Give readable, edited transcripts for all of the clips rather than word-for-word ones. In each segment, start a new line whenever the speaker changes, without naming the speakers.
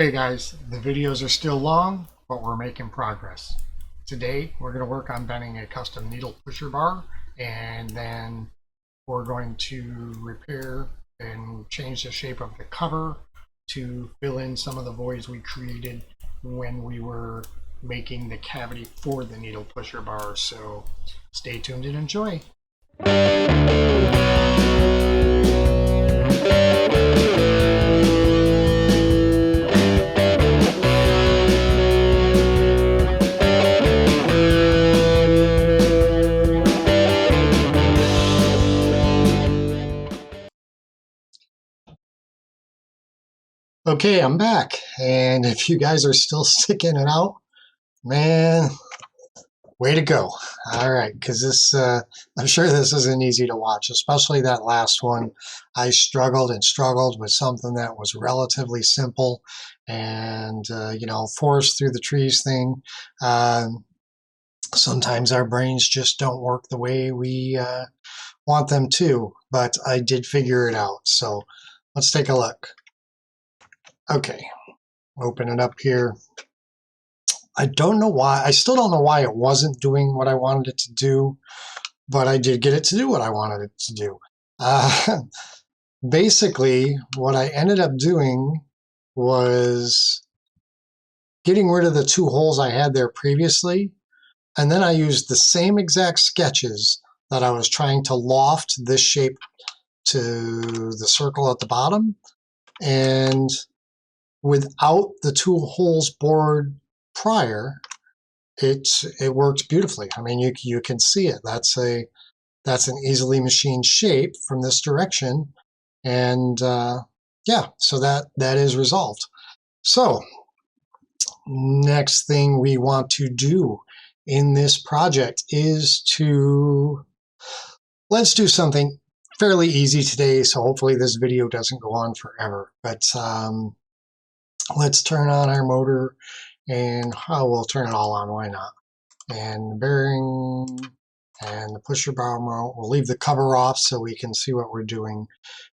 Hey guys, the videos are still long, but we're making progress. Today we're going to work on bending a custom needle pusher bar, and then we're going to repair and change the shape of the cover to fill in some of the voids we created when we were making the cavity for the needle pusher bar. So stay tuned and enjoy. Okay, I'm back, and if you guys are still sticking it out, man, way to go. All right, because I'm sure this isn't easy to watch, especially that last one. I struggled and struggled with something that was relatively simple and, forest through the trees thing. Sometimes our brains just don't work the way we want them to, but I did figure it out. So let's take a look. Okay, open it up here. I don't know why. I still don't know why it wasn't doing what I wanted it to do, but I did get it to do what I wanted it to do. Basically, what I ended up doing was getting rid of the two holes I had there previously, and then I used the same exact sketches that I was trying to loft this shape to the circle at the bottom, and without the two holes bored prior, it works beautifully. I mean, you can see it. That's an easily machined shape from this direction, and yeah, so that is resolved. So next thing we want to do in this project is let's do something fairly easy today. So hopefully this video doesn't go on forever. But let's turn on our motor, and we'll turn it all on. Why not? And the bearing and the pusher bar mount. We'll leave the cover off so we can see what we're doing.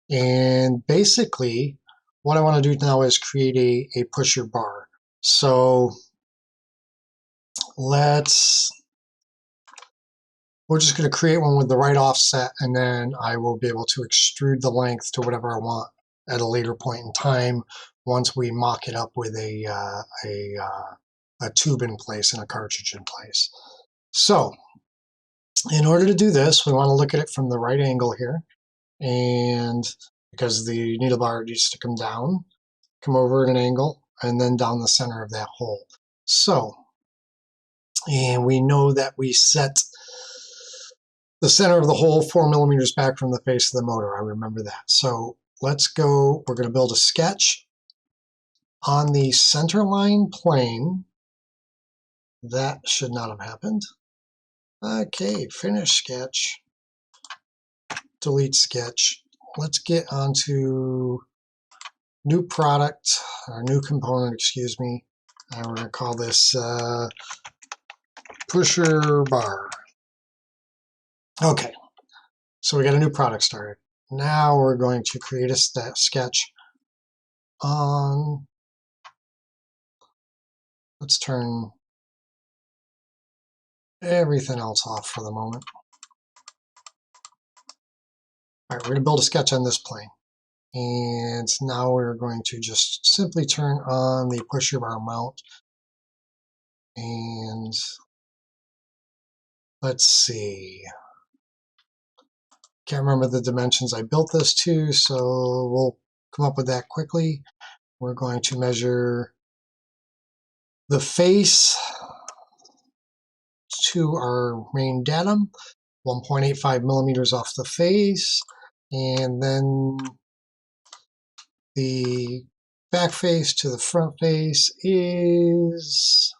And basically, what I want to do now is create a pusher bar. So we're just going to create one with the right offset, and then I will be able to extrude the length to whatever I want at a later point in time once we mock it up with a tube in place and a cartridge in place. So in order to do this, we want to look at it from the right angle here, and because the needle bar needs to come down, come over at an angle, and then down the center of that hole. So, and we know that we set the center of the hole 4 millimeters back from the face of the motor. I remember that. So let's go, we're going to build a sketch on the center line plane. That should not have happened. Okay, finish sketch, delete sketch. Let's get onto new product, or new component, excuse me. And we're going to call this pusher bar. Okay, so we got a new product started. Now we're going to create a sketch on, let's turn everything else off for the moment. All right, we're going to build a sketch on this plane. And now we're going to just simply turn on the pusher bar mount. And let's see. Can't remember the dimensions I built this to, so we'll come up with that quickly. We're going to measure the face to our main datum, 1.85 millimeters off the face, and then the back face to the front face is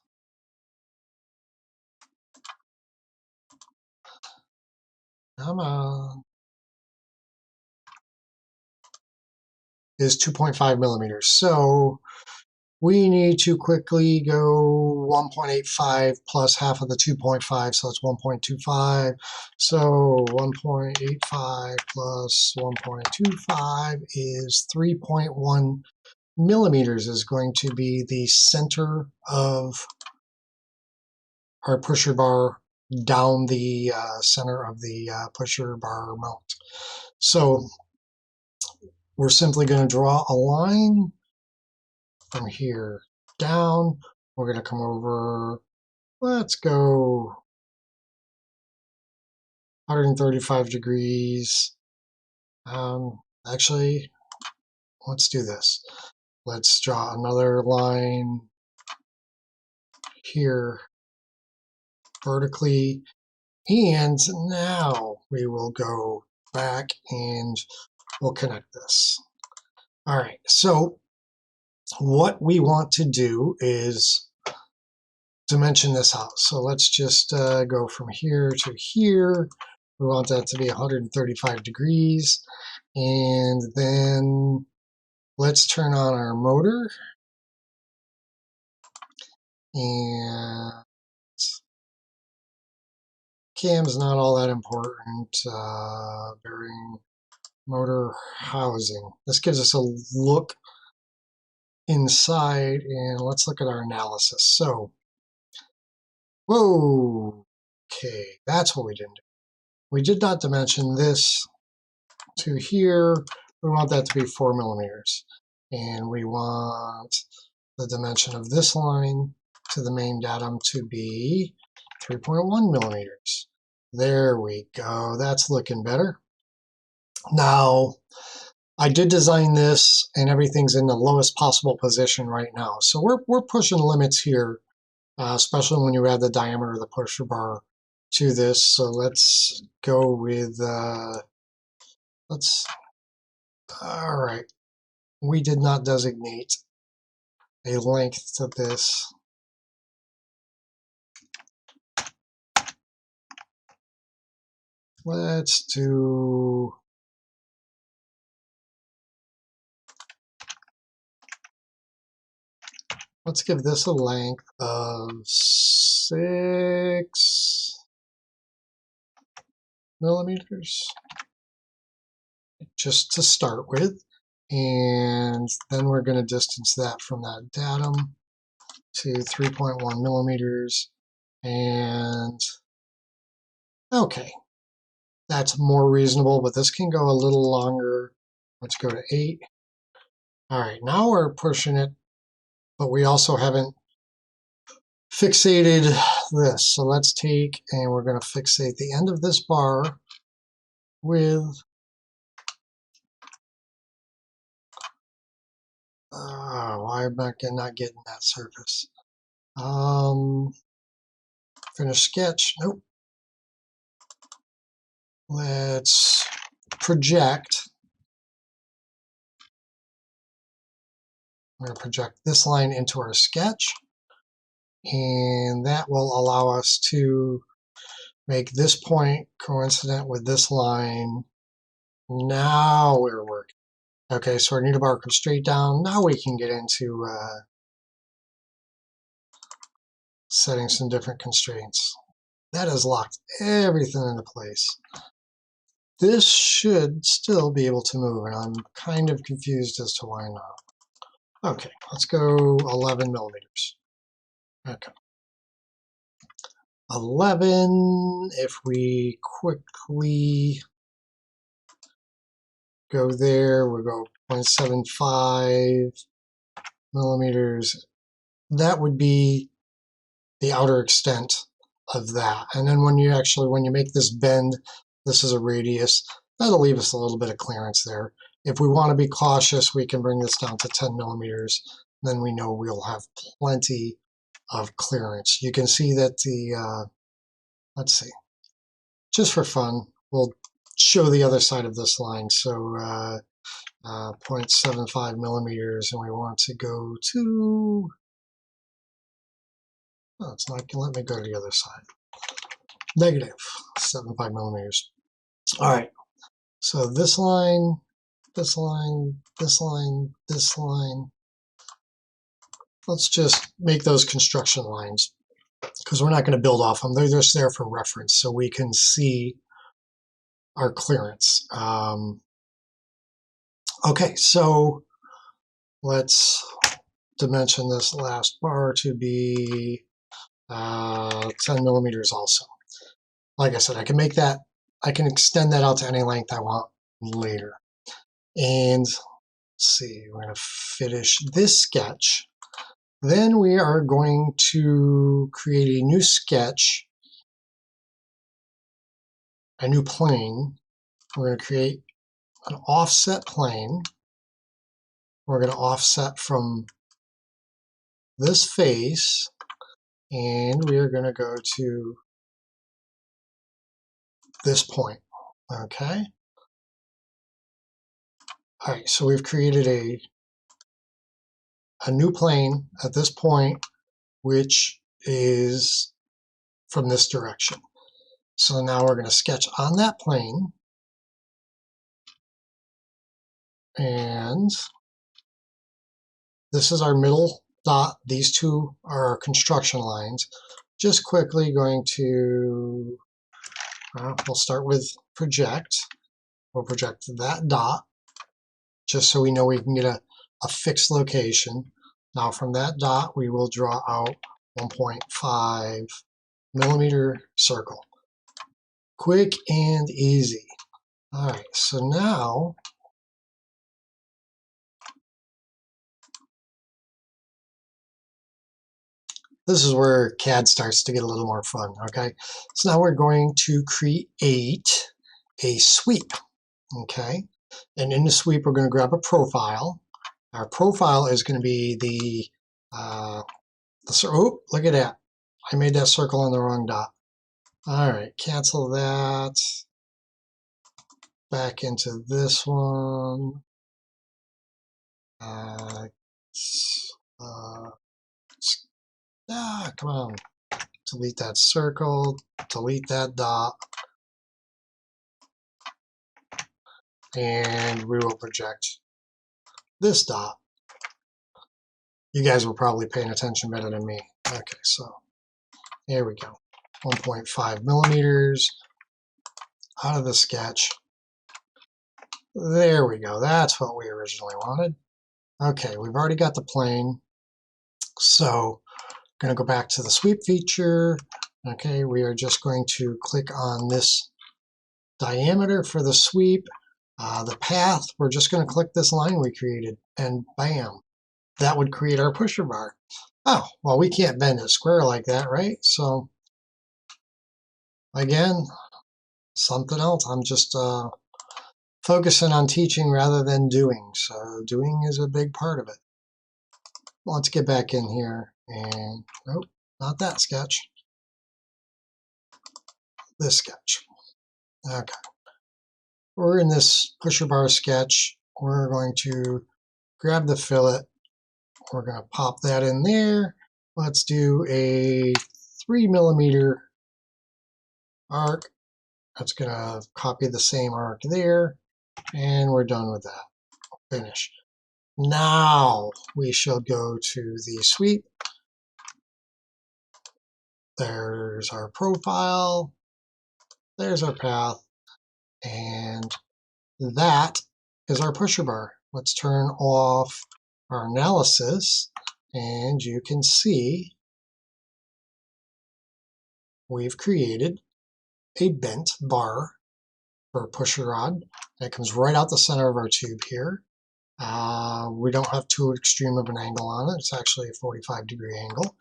is 2.5 millimeters. So we need to quickly go 1.85 plus half of the 2.5, so it's 1.25. So 1.85 plus 1.25 is 3.1 millimeters is going to be the center of our pusher bar down the center of the pusher bar mount. So we're simply going to draw a line from here down. We're going to come over, let's go 135 degrees. Actually, let's do this. Let's draw another line here vertically. And now we will go back and we'll connect this. All right, so what we want to do is dimension this out. So let's just go from here to here. We want that to be 135 degrees. And then let's turn on our motor. And cam's not all that important. Bearing motor housing. This gives us a look inside, and let's look at our analysis. So, whoa, okay, that's what we didn't do. We did not dimension this to here. We want that to be 4 millimeters. And we want the dimension of this line to the main datum to be 3.1 millimeters. There we go. That's looking better. Now, I did design this and everything's in the lowest possible position right now. So we're pushing limits here, especially when you add the diameter of the pusher bar to this. So let's go with, all right. We did not designate a length to this. Let's do, let's give this a length of 6 millimeters, just to start with. And then we're going to distance that from that datum to 3.1 millimeters. And okay, that's more reasonable, but this can go a little longer. Let's go to 8. All right, now we're pushing it, but we also haven't fixated this. So let's take, and we're going to fixate the end of this bar with why am I not getting that surface? Finish sketch. Nope. Let's project. We're going to project this line into our sketch, and that will allow us to make this point coincident with this line. Now we're working. Okay, so our needle bar comes straight down. Now we can get into setting some different constraints. That has locked everything into place. This should still be able to move, and I'm kind of confused as to why not. Okay, let's go 11 millimeters. Okay. 11, if we quickly go there, we'll go 0.75 millimeters. That would be the outer extent of that. And then when you make this bend, this is a radius, that'll leave us a little bit of clearance there. If we want to be cautious, we can bring this down to 10 millimeters. Then we know we'll have plenty of clearance. You can see that the, let's see, just for fun, we'll show the other side of this line. So 0.75 millimeters, and we want to go to, oh, it's not going to let me go to the other side. Negative 75 millimeters. All right, so this line, this line, this line, this line. Let's just make those construction lines because we're not going to build off them. They're just there for reference so we can see our clearance. Okay, so let's dimension this last bar to be 10 millimeters also. Like I said, I can make that, I can extend that out to any length I want later. And let's see, we're going to finish this sketch. Then we are going to create a new sketch, a new plane. We're going to create an offset plane. We're going to offset from this face, and we are going to go to this point. Okay. All right, so we've created a new plane at this point, which is from this direction. So now we're going to sketch on that plane, and this is our middle dot. These two are our construction lines. Just quickly going to, we'll start with project. We'll project that dot, just so we know we can get a fixed location. Now from that dot, we will draw out 1.5 millimeter circle. Quick and easy. All right, so now this is where CAD starts to get a little more fun, okay? So now we're going to create a sweep, okay? And in the sweep, we're going to grab a profile. Our profile is going to be oh, look at that. I made that circle on the wrong dot. All right, cancel that. Back into this one. Come on. Delete that circle. Delete that dot. And we will project this dot. You guys were probably paying attention better than me. Okay, so there we go. 1.5 millimeters out of the sketch. There we go. That's what we originally wanted. Okay, we've already got the plane. So I'm going to go back to the sweep feature. Okay, we are just going to click on this diameter for the sweep. The path, we're just going to click this line we created, and bam, that would create our pusher bar. Oh, well, we can't bend it square like that, right? So again, something else. I'm just focusing on teaching rather than doing. So doing is a big part of it. Let's get back in here and, nope, not that sketch. This sketch. Okay. We're in this pusher bar sketch. We're going to grab the fillet. We're going to pop that in there. Let's do a 3 millimeter arc. That's going to copy the same arc there. And we're done with that. Finish. Now we shall go to the sweep. There's our profile. There's our path. And that is our pusher bar. Let's turn off our analysis, and you can see we've created a bent bar for a pusher rod that comes right out the center of our tube here. We don't have too extreme of an angle on it. It's actually a 45-degree angle.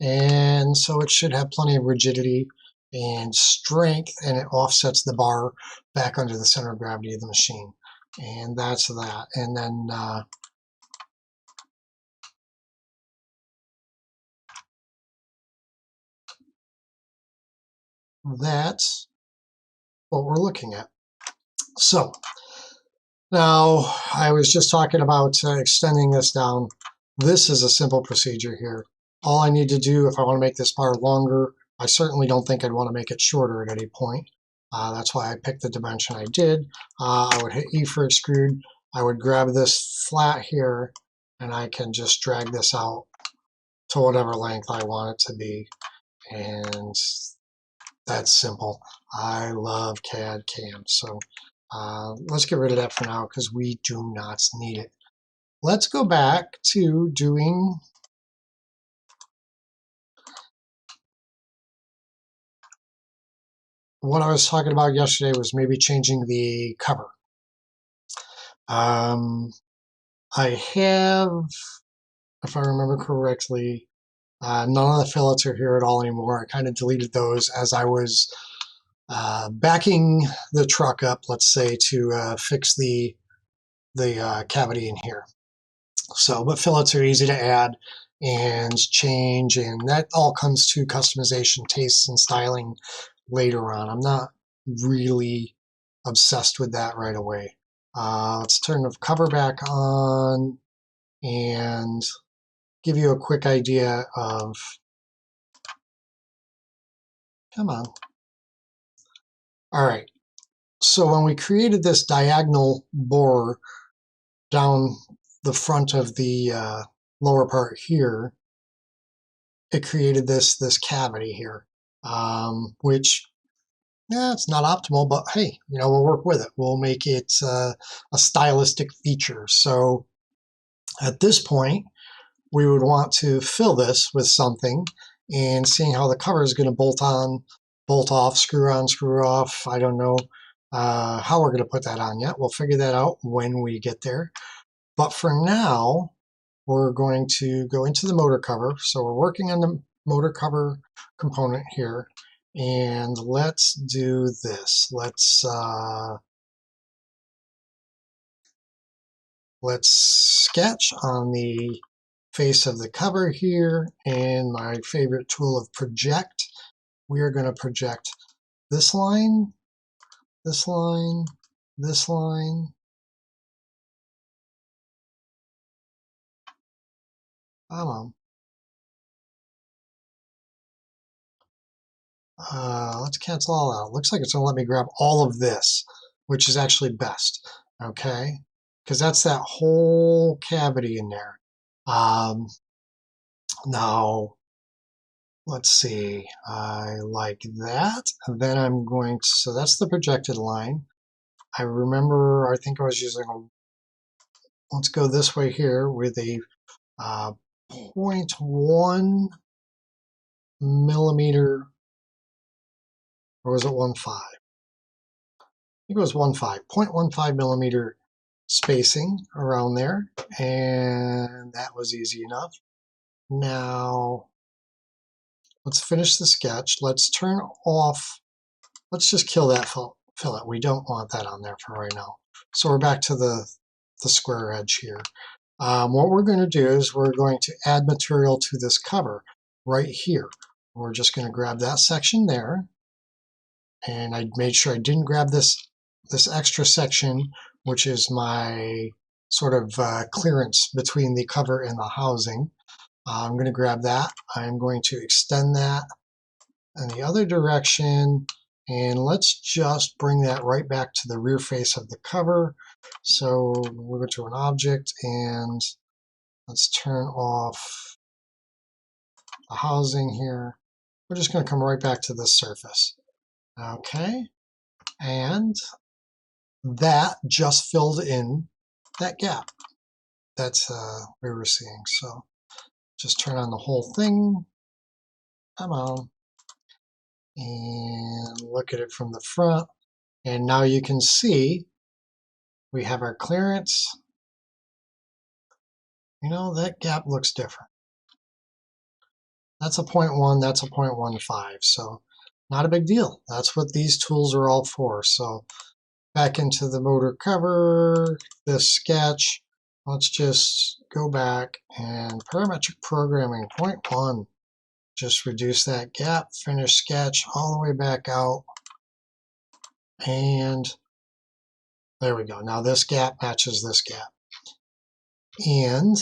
And so it should have plenty of rigidity and strength, and it offsets the bar back under the center of gravity of the machine. And that's that. And then that's what we're looking at. So now I was just talking about extending this down. This is a simple procedure here. All I need to do if I want to make this bar longer, I certainly don't think I'd want to make it shorter at any point. That's why I picked the dimension I did. I would hit E for extrude. I would grab this flat here, and I can just drag this out to whatever length I want it to be. And that's simple. I love CAD CAM. So let's get rid of that for now because we do not need it. let's go back to doing what I was talking about yesterday, was maybe changing the cover. I have, if I remember correctly, none of the fillets are here at all anymore. I kind of deleted those as I was backing the truck up, let's say, to fix the cavity in here. So, but fillets are easy to add and change, and that all comes to customization, tastes, and styling later on. I'm not really obsessed with that right away. Let's turn the cover back on and give you a quick idea of, come on. All right, so when we created this diagonal bore down the front of the lower part here, it created this cavity here, which, yeah, it's not optimal, but hey, we'll work with it. We'll make it a stylistic feature. So at this point, we would want to fill this with something, and seeing how the cover is going to bolt on, bolt off, screw on, screw off. I don't know how we're going to put that on yet. We'll figure that out when we get there. But for now, we're going to go into the motor cover. So we're working on the motor cover component here. And let's do this. Let's sketch on the face of the cover here, and my favorite tool of project. We are going to project this line, this line, this line. Come on. Let's cancel all out. Looks like it's going to let me grab all of this, which is actually best. Okay, because that's that whole cavity in there. Now, let's see. I like that. And then I'm going to, so that's the projected line. I remember, I think I was using a, let's go this way here with a 0.1 millimeter, or was it 1.5? I think it was 1.5, 0.15 millimeter spacing around there, and that was easy enough. Now, let's finish the sketch. Let's turn off, let's just kill that fillet. We don't want that on there for right now. So we're back to the square edge here. What we're going to do is we're going to add material to this cover right here. We're just going to grab that section there, and I made sure I didn't grab this extra section, which is my sort of clearance between the cover and the housing. I'm going to grab that. I'm going to extend that in the other direction, and let's just bring that right back to the rear face of the cover. So we'll go to an object, and let's turn off the housing here. We're just going to come right back to this surface. Okay, and that just filled in that gap that's we were seeing. So just turn on the whole thing. Come on. And look at it from the front. And now you can see we have our clearance. That gap looks different. That's a 0.1, that's a 0.15. So not a big deal. That's what these tools are all for. So back into the motor cover, this sketch. Let's just go back and parametric programming 0.1. Just reduce that gap, finish sketch all the way back out. And there we go. Now this gap matches this gap. And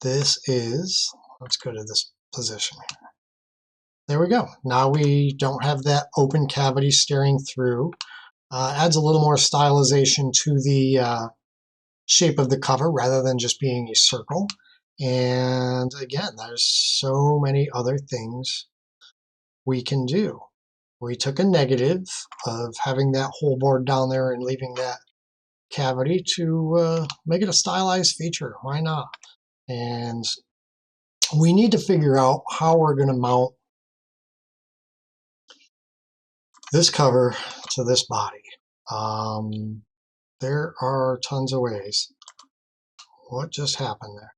this is, let's go to this position here. There we go. Now we don't have that open cavity staring through. Adds a little more stylization to the shape of the cover rather than just being a circle. And again, there's so many other things we can do. We took a negative of having that whole board down there and leaving that cavity to make it a stylized feature. Why not? And we need to figure out how we're going to mount this cover to this body. There are tons of ways. What just happened there?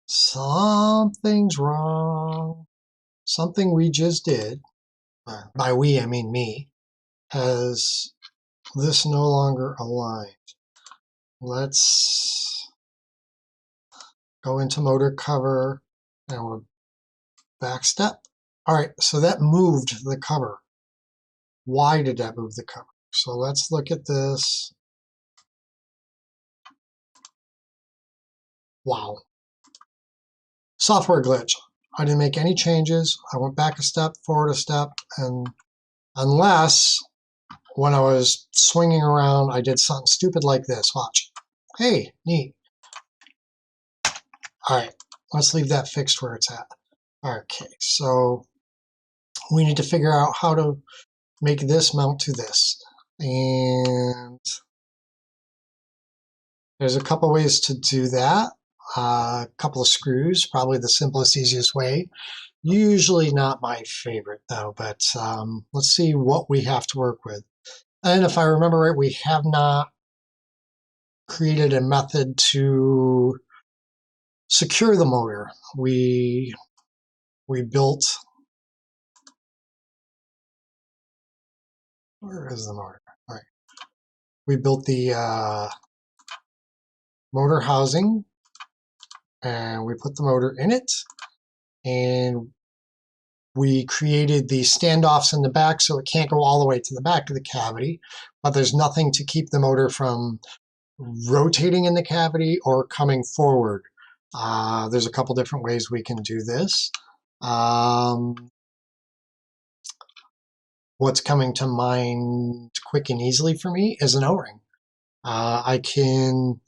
Something's wrong. Something we just did, by we I mean me, has this no longer aligned. Let's go into motor cover and we're back step. All right, so that moved the cover. Why did that move the cover? So let's look at this. Wow. Software glitch. I didn't make any changes. I went back a step, forward a step, and unless when I was swinging around, I did something stupid like this. Watch. Hey, neat. All right, let's leave that fixed where it's at. Okay, so we need to figure out how to make this mount to this. And there's a couple ways to do that. A couple of screws, probably the simplest, easiest way. Usually not my favorite though, but let's see what we have to work with. And if I remember right, we have not created a method to secure the motor. We built, where is the motor? All right. We built the motor housing and we put the motor in it, and we created the standoffs in the back so it can't go all the way to the back of the cavity, but there's nothing to keep the motor from rotating in the cavity or coming forward. There's a couple different ways we can do this. What's coming to mind quick and easily for me is an O-ring. I can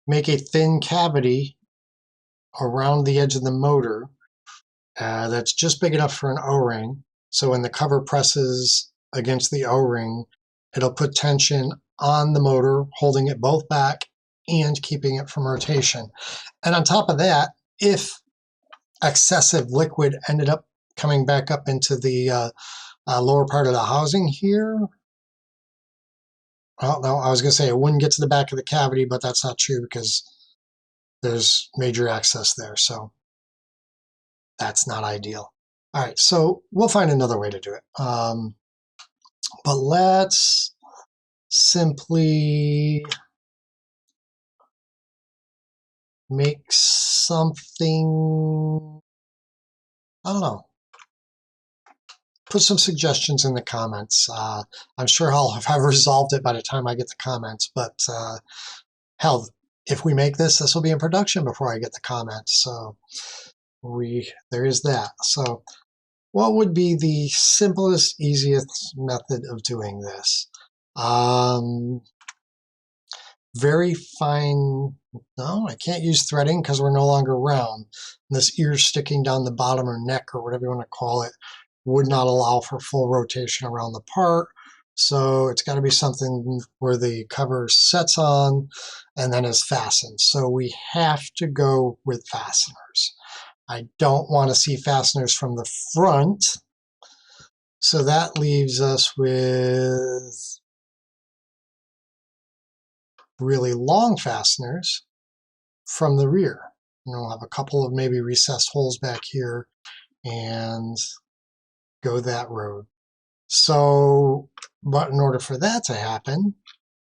make a thin cavity around the edge of the motor that's just big enough for an O-ring. So when the cover presses against the O-ring, it'll put tension on the motor, holding it both back and keeping it from rotation. And on top of that, if excessive liquid ended up coming back up into the lower part of the housing here, well, no, I was going to say it wouldn't get to the back of the cavity, but that's not true because there's major access there. So that's not ideal. All right, so we'll find another way to do it. But let's simply make something, I don't know, put some suggestions in the comments. I'm sure I'll have resolved it by the time I get the comments, but hell, if we make this, this will be in production before I get the comments. So there is that. So what would be the simplest, easiest method of doing this? Very fine, no, I can't use threading because we're no longer round. This ear sticking down the bottom or neck or whatever you want to call it would not allow for full rotation around the part. So it's got to be something where the cover sets on and then is fastened. So we have to go with fasteners. I don't want to see fasteners from the front. So that leaves us with really long fasteners from the rear. And we'll have a couple of maybe recessed holes back here and go that road. So, but in order for that to happen,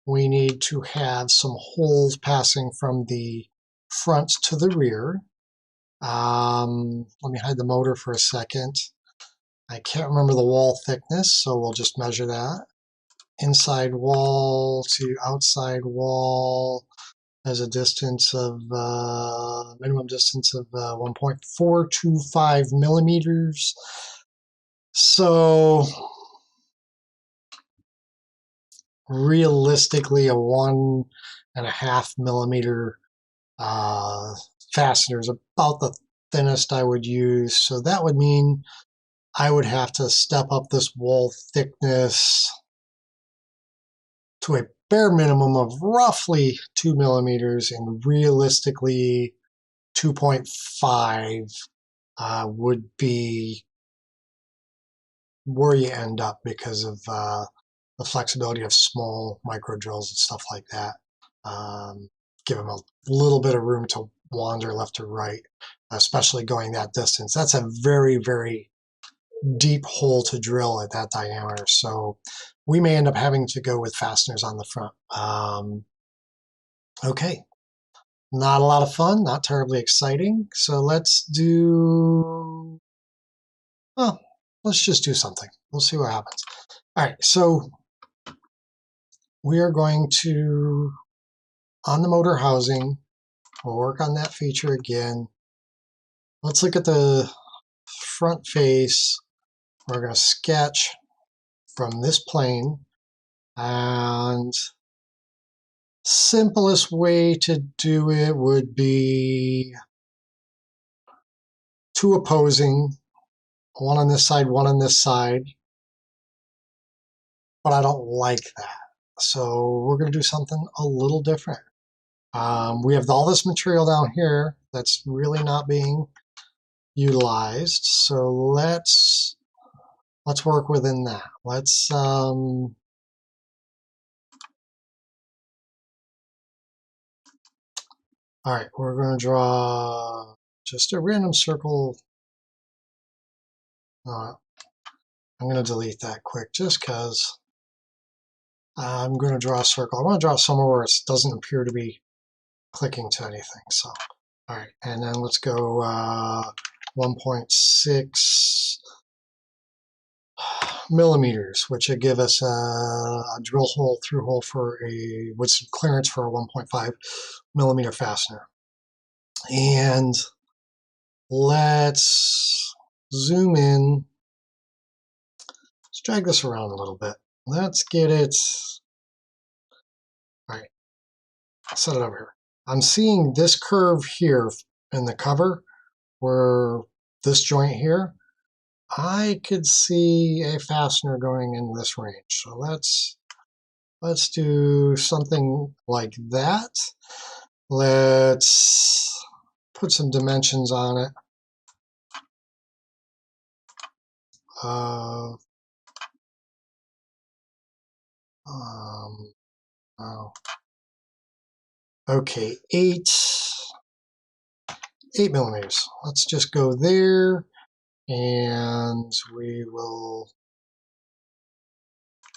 we need to have some holes passing from the front to the rear. Let me hide the motor for a second. I can't remember the wall thickness, so we'll just measure that. Inside wall to outside wall has a distance of, minimum distance of 1.425 millimeters. So realistically, a 1.5 millimeter fastener is about the thinnest I would use. So that would mean I would have to step up this wall thickness to a bare minimum of roughly 2 millimeters, and realistically 2.5 would be where you end up because of the flexibility of small micro drills and stuff like that. Give them a little bit of room to wander left to right, especially going that distance. That's a very, very deep hole to drill at that diameter. So we may end up having to go with fasteners on the front. Okay, not a lot of fun, not terribly exciting. So let's do, well, let's just do something. We'll see what happens. All right, so we are going to, on the motor housing, we'll work on that feature again. Let's look at the front face. We're going to sketch from this plane, and simplest way to do it would be two opposing, one on this side, one on this side, but I don't like that. So we're going to do something a little different. We have all this material down here that's really not being utilized. So let's work within that. Let's all right, we're going to draw just a random circle. I'm going to delete that quick just because I'm going to draw a circle. I want to draw somewhere where it doesn't appear to be clicking to anything. So, all right, and then let's go 1.6 millimeters, which would give us a drill hole, through hole for with some clearance for a 1.5 millimeter fastener. And let's zoom in. Let's drag this around a little bit. Let's get it. All right, I'll set it over here. I'm seeing this curve here in the cover, where this joint here, I could see a fastener going in this range. So let's do something like that. Let's put some dimensions on it. Oh. Okay, 8 millimeters. Let's just go there, and we will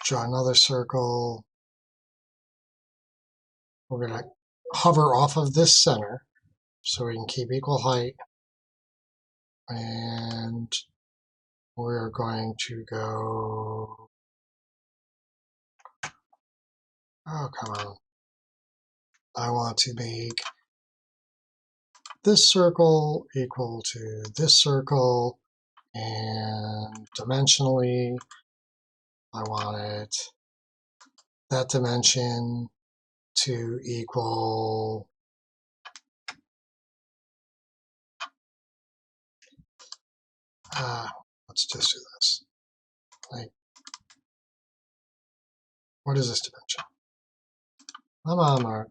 draw another circle. We're going to hover off of this center so we can keep equal height. And we're going to go, oh, come on. I want to make this circle equal to this circle, and dimensionally, I want it, that dimension to equal let's just do this. Like, what is this dimension? Come on, Mark.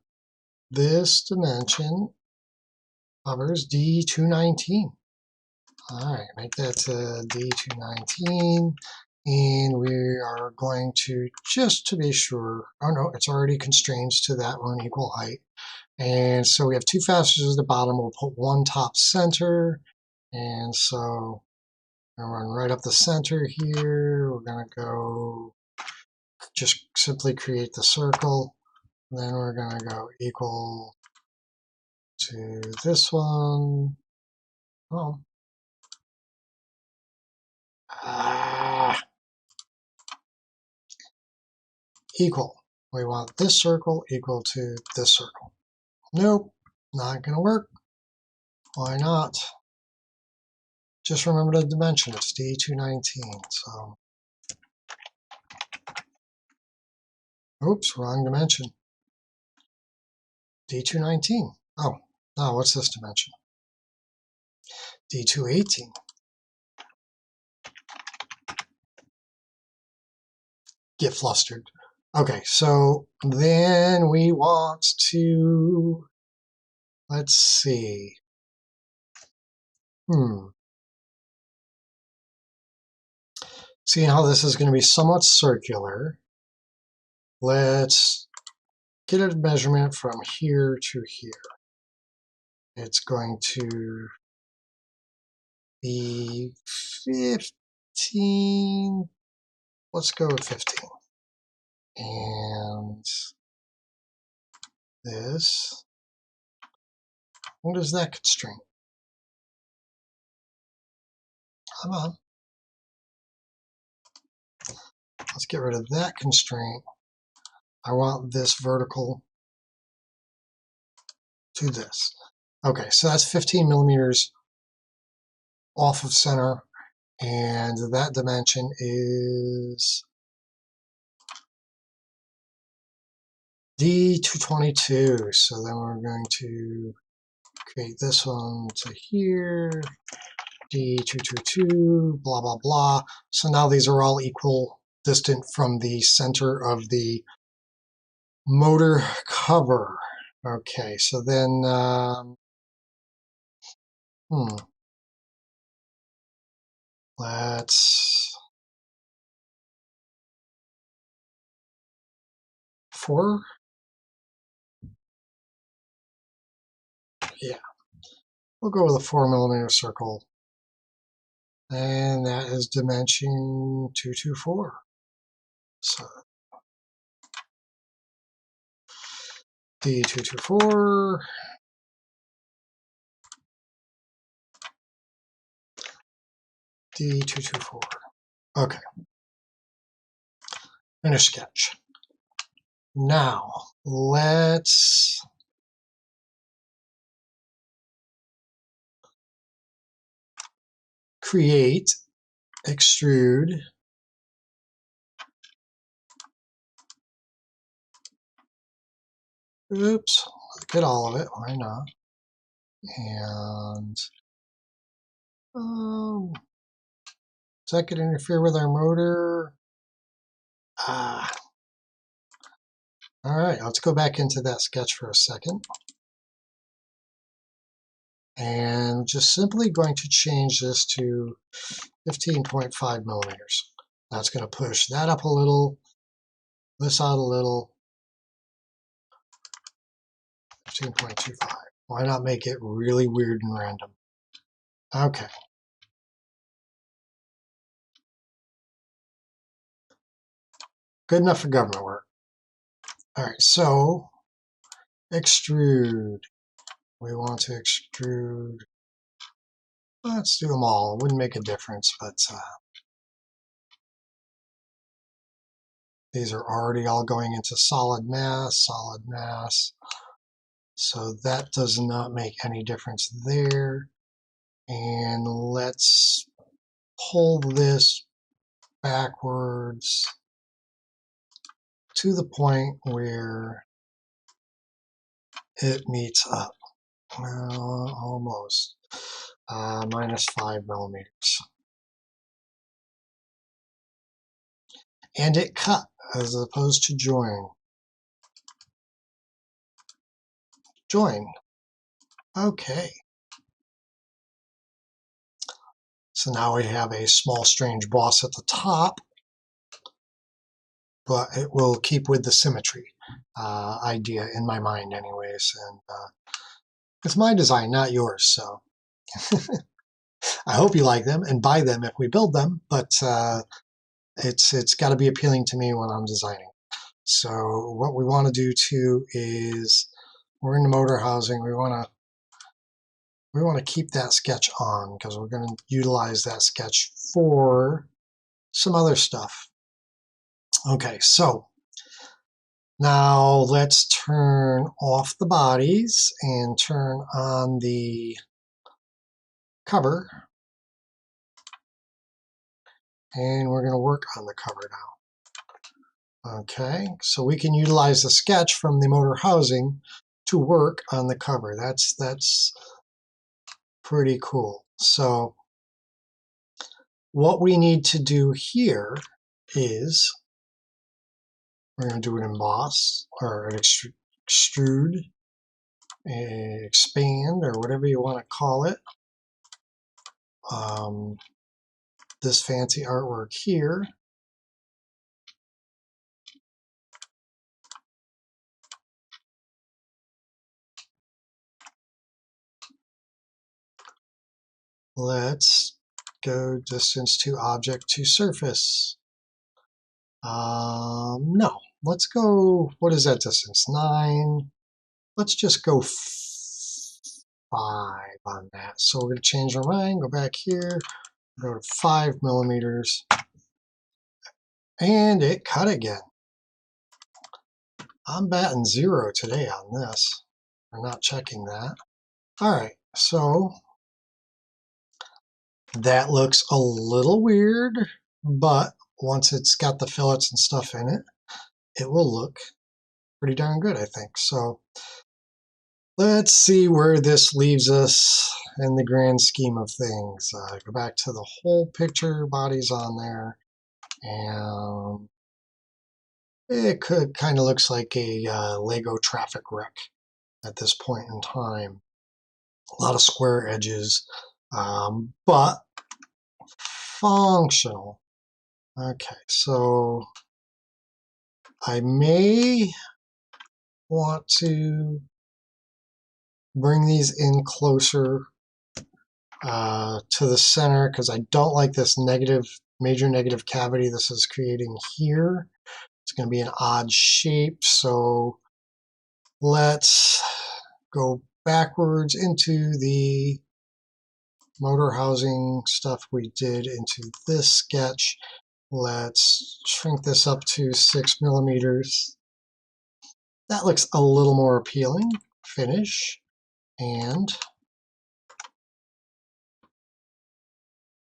This dimension covers D219. All right, make that D219. And we are going to, just to be sure, oh no, it's already constrained to that one equal height. And so we have two fasteners at the bottom. We'll put one top center. And so I'm going to run right up the center here. We're going to go, just simply create the circle. Then we're going to go equal to this one. Oh. Equal. We want this circle equal to this circle. Nope, not going to work. Why not? Just remember the dimension. It's D219. So, oops, wrong dimension. D219. Oh, now what's this dimension? D218. get flustered. Okay, so then we want to, let's see. Seeing how this is going to be somewhat circular, let's get a measurement from here to here. It's going to be 15. Let's go with 15. And this, what is that constraint? Come on. Let's get rid of that constraint. I want this vertical to this. Okay, so that's 15 millimeters off of center, and that dimension is D222. So then we're going to create this one to here, D222, blah, blah, blah. So now these are all equal distant from the center of the motor cover. Okay, so then, let's 4. Yeah, we'll go with a 4 millimeter circle. And that is dimension 224. So D224. D224. Okay. Finish sketch. Now, let's create, extrude, oops, look at all of it, why not? And does that could interfere with our motor? All right, let's go back into that sketch for a second. And just simply going to change this to 15.5 millimeters. That's going to push that up a little, this out a little, 15.25. Why not make it really weird and random? Okay. Good enough for government work. All right, so extrude. We want to extrude. Let's do them all. It wouldn't make a difference, but these are already all going into solid mass, solid mass. So that does not make any difference there. And let's pull this backwards to the point where it meets up. Well, almost. Minus 5 millimeters. And it cut as opposed to join. Join. Okay. So now we have a small strange boss at the top, but it will keep with the symmetry idea in my mind anyways. And it's my design, not yours. So I hope you like them and buy them if we build them, but it's got to be appealing to me when I'm designing. So what we want to do too is we're in the motor housing. We want to keep that sketch on because we're going to utilize that sketch for some other stuff. Okay, so now let's turn off the bodies and turn on the cover. And we're going to work on the cover now. Okay, so we can utilize the sketch from the motor housing to work on the cover. That's pretty cool. So what we need to do here is We're going to do an emboss or an extrude, expand, or whatever you want to call it. This fancy artwork here. Let's go distance to object to surface. No, let's go, what is that distance? 9. Let's just go 5 on that. So we're going to change our mind, go back here, go to 5 millimeters, and it cut again. I'm batting 0 today on this. We're not checking that. All right, so that looks a little weird, but once it's got the fillets and stuff in it, it will look pretty darn good, I think. So let's see where this leaves us in the grand scheme of things. Go back to the whole picture, body's on there, and it could kind of looks like a Lego traffic wreck at this point in time. A lot of square edges, but functional. Okay, so I may want to bring these in closer to the center because I don't like this major negative cavity this is creating here. It's going to be an odd shape, so let's go backwards into the motor housing stuff we did into this sketch. Let's shrink this up to 6 millimeters. That looks a little more appealing. Finish. And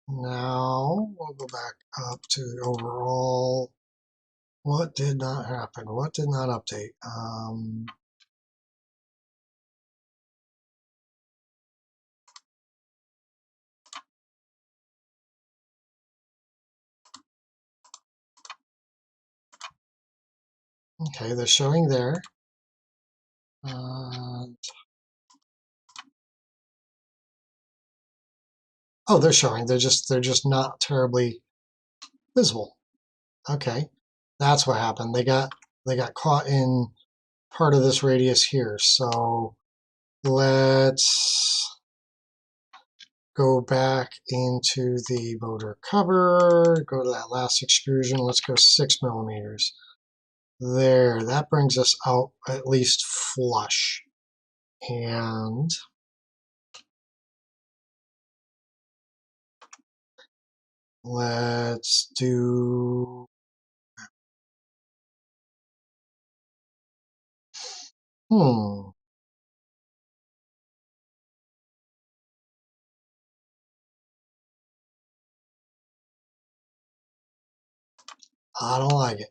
now we'll go back up to the overall. What did not happen? What did not update? Okay, they're showing there. Oh, they're showing. They're just not terribly visible. Okay, that's what happened. They got caught in part of this radius here. So let's go back into the motor cover. Go to that last extrusion. Let's go 6 millimeters. There, that brings us out at least flush. And let's do, I don't like it.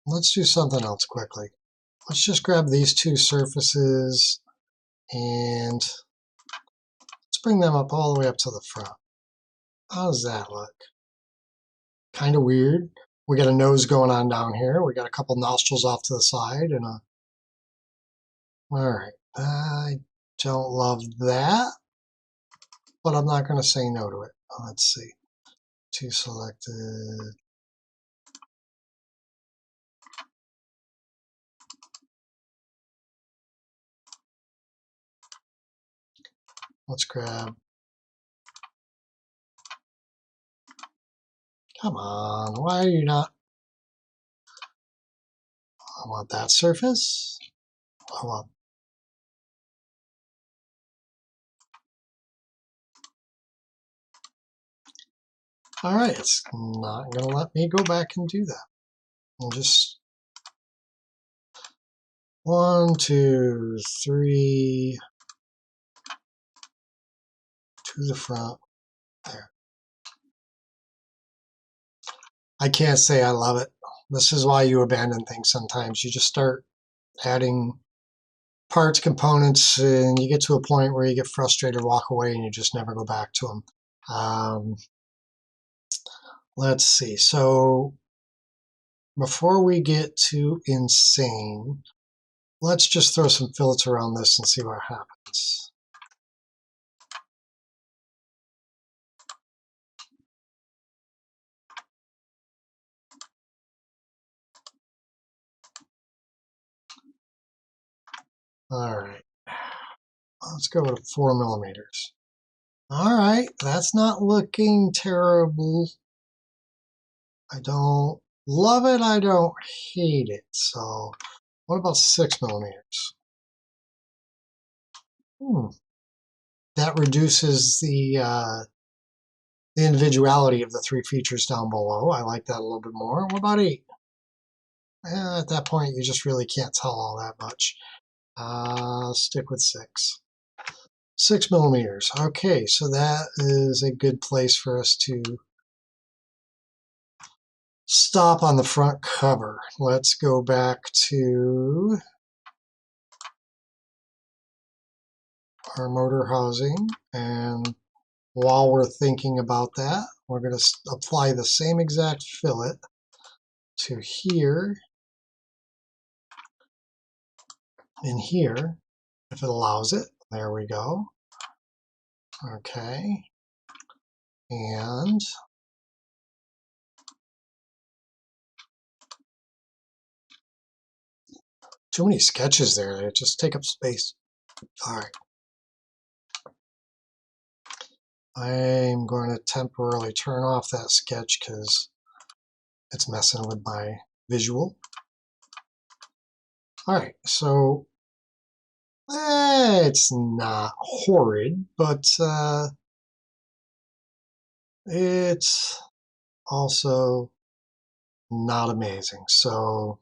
Let's do something else quickly. Let's just grab these two surfaces and let's bring them up all the way up to the front. How does that look? Kind of weird. We got a nose going on down here. We got a couple nostrils off to the side and a... All right. I don't love that, but I'm not going to say no to it. Let's see. Two selected. Let's grab. Come on. Why are you not? I want that surface. I want. All right. It's not going to let me go back and do that. I'll just 1, 2, 3 to the front. There. I can't say I love it. This is why you abandon things sometimes. You just start adding parts, components, and you get to a point where you get frustrated, walk away, and you just never go back to them. Let's see. So before we get too insane, let's just throw some fillets around this and see what happens. All right, let's go with 4 millimeters. All right, that's not looking terrible. I don't love it, I don't hate it. So what about 6 millimeters? That reduces the individuality of the 3 features down below. I like that a little bit more. What about 8? At that point, you just really can't tell all that much. Stick with 6. 6 millimeters. Okay, so that is a good place for us to stop on the front cover. Let's go back to our motor housing, and while we're thinking about that, we're going to apply the same exact fillet to here and here, if it allows it. There we go. Okay. And too many sketches there. They just take up space. All right. I'm going to temporarily turn off that sketch because it's messing with my visual. All right, so it's not horrid, but it's also not amazing. So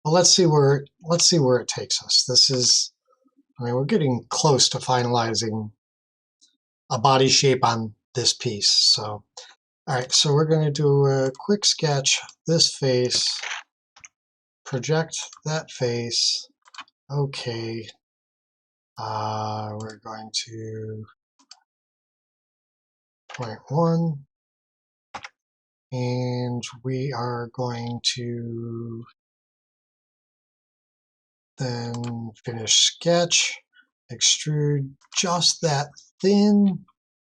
well, let's see where it takes us. This is, I mean, we're getting close to finalizing a body shape on this piece. So all right, so we're going to do a quick sketch. This face, project that face. Okay. We're going to point 1, and we are going to then finish sketch, extrude just that thin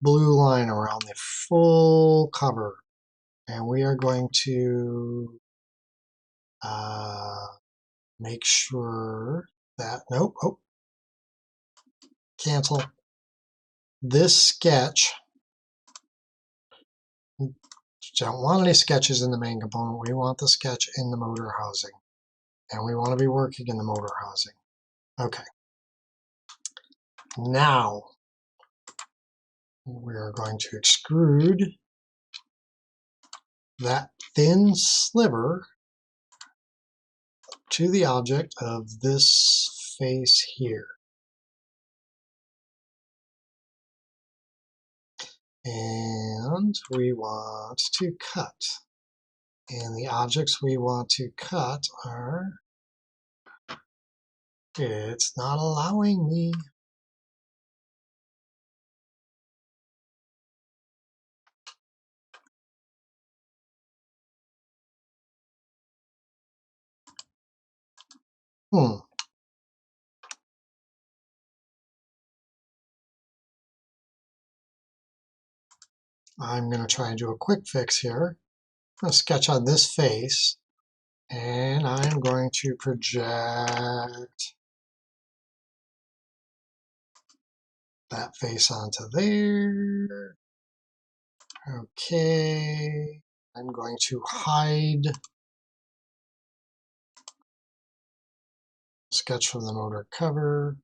blue line around the full cover. And we are going to make sure that, nope, oh, cancel. This sketch, don't want any sketches in the main component. We want the sketch in the motor housing. And we want to be working in the motor housing. Okay. Now, we are going to extrude that thin sliver to the object of this face here. And we want to cut. And the objects we want to cut are, it's not allowing me. I'm going to try and do a quick fix here. I'm going to sketch on this face, and I'm going to project that face onto there. Okay, I'm going to hide sketch from the motor cover,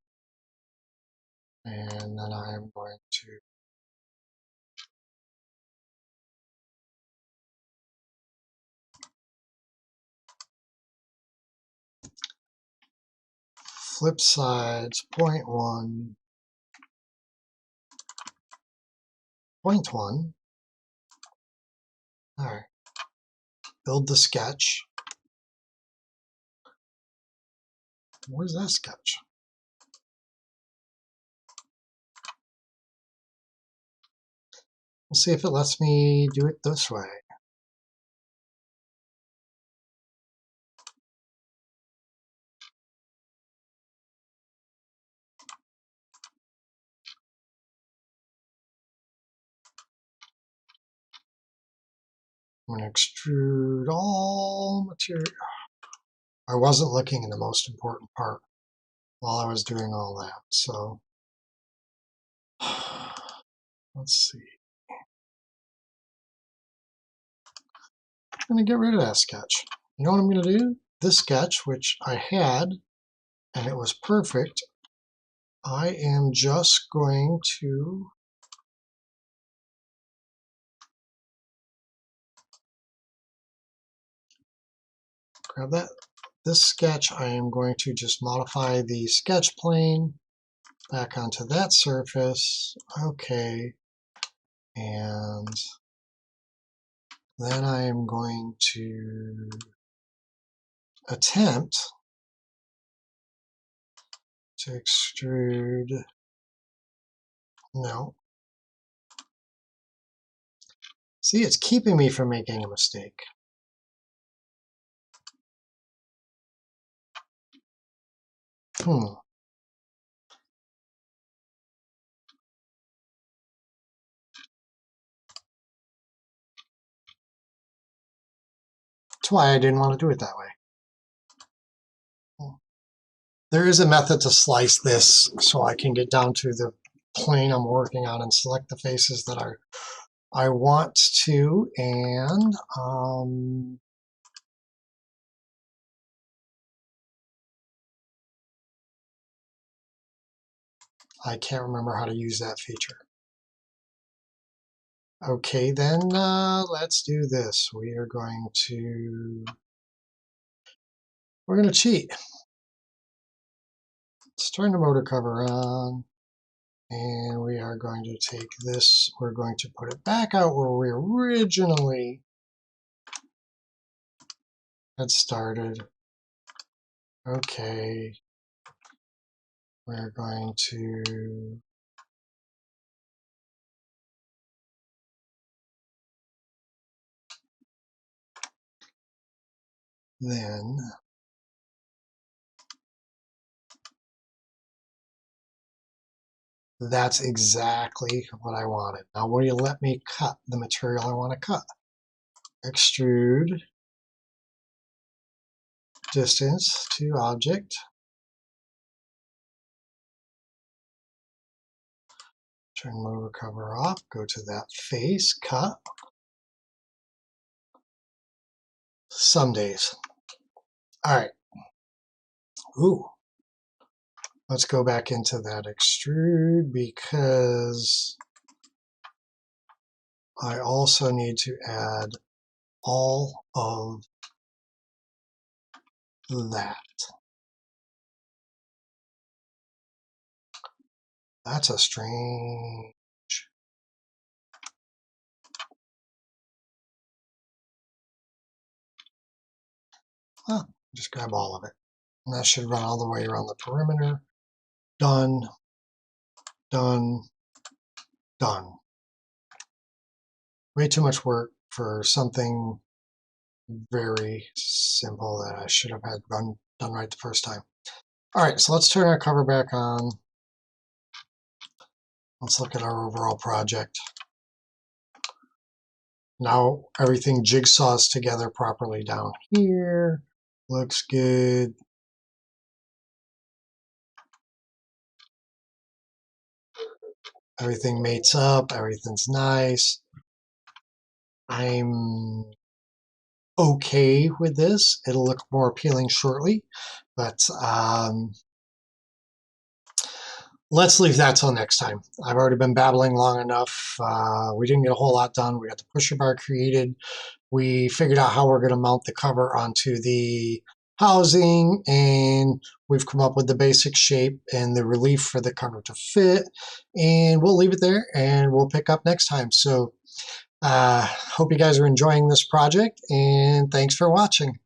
and then I'm going to flip sides, point 1, point 1. All right, build the sketch. Where's that sketch? We'll see if it lets me do it this way. I'm going to extrude all material. I wasn't looking at the most important part while I was doing all that. So let's see. I'm going to get rid of that sketch. You know what I'm going to do? This sketch, which I had, and it was perfect, I am just going to grab that. This sketch, I am going to just modify the sketch plane back onto that surface. Okay. And then I am going to attempt to extrude. No. See, it's keeping me from making a mistake. That's why I didn't want to do it that way. There is a method to slice this so I can get down to the plane I'm working on and select the faces that I want to, and I can't remember how to use that feature. Okay, then let's do this. We're going to cheat. Let's turn the motor cover on, and we are going to take this, we're going to put it back out where we originally had started. Okay, we're going to then that's exactly what I wanted. Now will you let me cut the material I want to cut? Extrude, distance to object, turn motor cover off, go to that face, cut. Some days. All right. Ooh. Let's go back into that extrude because I also need to add all of that. That's a strange. Huh, just grab all of it. And that should run all the way around the perimeter. Done, done, done. Way too much work for something very simple that I should have had done right the first time. All right, so let's turn our cover back on. Let's look at our overall project. Now everything jigsaws together properly down here. Looks good. Everything mates up. Everything's nice. I'm okay with this. It'll look more appealing shortly, but let's leave that till next time. I've already been babbling long enough. We didn't get a whole lot done. We got the pusher bar created. We figured out how we're going to mount the cover onto the housing, and we've come up with the basic shape and the relief for the cover to fit, and we'll leave it there and we'll pick up next time. So hope you guys are enjoying this project, and thanks for watching.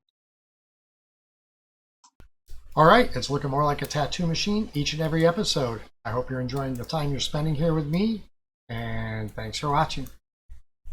All right, it's looking more like a tattoo machine each and every episode. I hope you're enjoying the time you're spending here with me, and thanks for watching.